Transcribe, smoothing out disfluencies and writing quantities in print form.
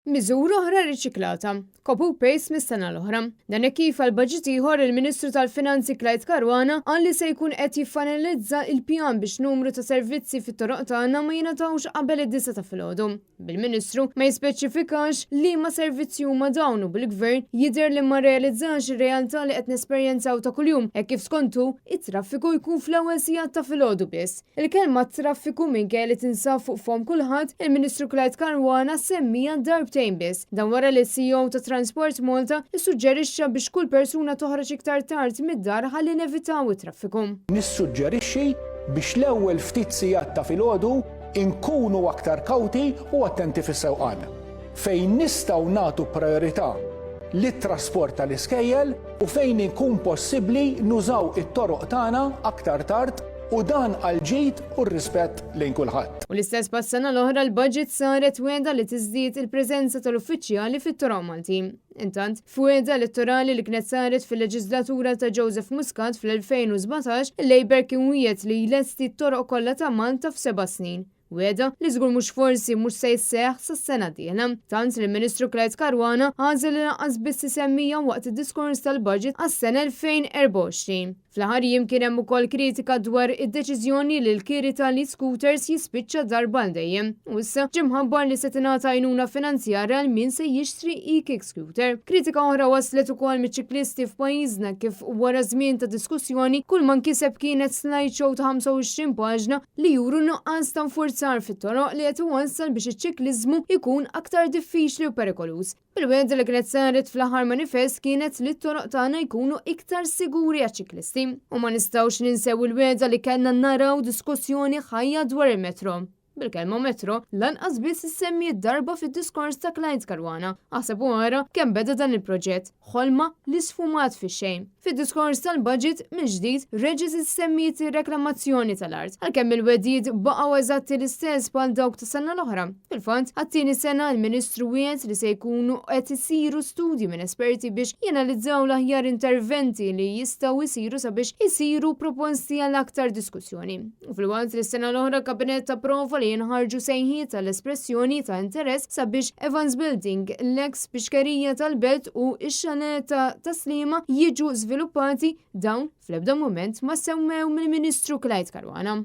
Miżura oħra riċiklata, copy paste mis-sena l-oħra. Dan kif għal-budget ieħor il-Ministru tal-Finanzi Clyde Caruana qal li se jkun qed jiffanalizza il-pjan biex numru ta' servizzi fit-toroq tagħna ma jingħatawx qabel id-9 ta' filgħodu. Bil-Ministru ma jispeċifikax li ma servizzi huma dawn u bil-Gvern jidher li ma realizzax ir-realtà li qed nesperjenzaw ta' kuljum hekk kif skontu it-traffiku jkun fl-ewwel sigħat ta' filgħodu biss. Il-kelma traffiku minkejja li tinsab fuq fhom kulħadd, il-Ministru Clyde Caruana semmija darbtejn biss. Dan wara li CEO ta' Transport Malta issuġġerixxa biex kull persuna toħroġ iktar tard mid-dar ħalli nevitaw it-traffiku. Nissuġġerixxi biex l-ewwel ftit sigħat ta' filgħodu inkunu aktar kawti u attenti fis-sewqan. Fejn nistgħu nagħtu priorità lit-trasport tal-iskejjel u fejn inkun possibbli nużaw it-toroq tagħna aktar tard u dan għal-ġid u r-rispett lejn kulħadd. U l-istess pas-sena l-oħra l-budget saret weda li tiżdied il-preżenza tal-uffiċjali fit-toroq Malti. Intant, f'weda elettorali li kienet saret fil-leġislatura ta' Joseph Muscat fl-2017, il-Labor kien wiegħed li jlesti t-toroq kollha ta' Malta f'7 snin. Weda li żgur mhux forsi mhux se jisseħħ sas-sena dieħla. Tant li l-Ministru Clyde Caruana għażel li lanqas biss isemmija waqt id-diskors tal-budget għas-sena 2024. Fl-aħħar jiem kien hemm ukoll kritika dwar id-deċiżjoni li l-kiri tal-e-scooters jispiċċa darba l dejjem. U issa ġie mħabbar li se tingħata għajnuna finanzjarja għal min se jixtri e-kick scooter. Kritika oħra waslet ukoll miċ-ċiklisti f'pajjiżna kif wara żmien ta' diskussjoni kull ma nkiseb kienet slideshow ta' 25 paġna li juru nuqqas ta' nfurzar fit-toroq li qed iwassal biex iċ-ċikliżmu jkun aktar diffiċli u perikoluż. Il-weda li kienet saret fl-aħħar manifest kienet li t-toroq tagħna jkunu iktar siguri għaċ-ċiklisti. U ma nistgħux ninsew il-weda li kellna naraw diskussjoni ħajja dwar il-metro. Bil-kelma metro, lanqas biss issemmi d-darba fid-diskors ta' Clyde Caruana. Aħseb wara kemm beda dan il-proġett, ħolma li sfumat fix-xejn. Fid-diskors tal-budget minn ġdid reġgħet issemmiet ir-reklamazzjoni tal-art, għalkemm il-wedid baqgħu eżatti l-istess bħal dawk ta' sena l-oħra. Fil-fatt, għat-tieni sena l-Ministru wiegħed li se jkunu qed isiru studji minn esperti biex jenalizzaw l-aħjar interventi li jistgħu jsiru sabiex isiru proposti għal aktar diskussjoni. U fil-waqt li s-sena l-oħra kabinet approva li jinħarġu sejħiet tal-espressjoni ta' interess sabiex Evans Building, l-ex pixkerija tal-Belt u x-xaneta ta' Slima jiġu żviluppati dawn fl-ebda moment ma semmew mill-Ministru Clyde Caruana.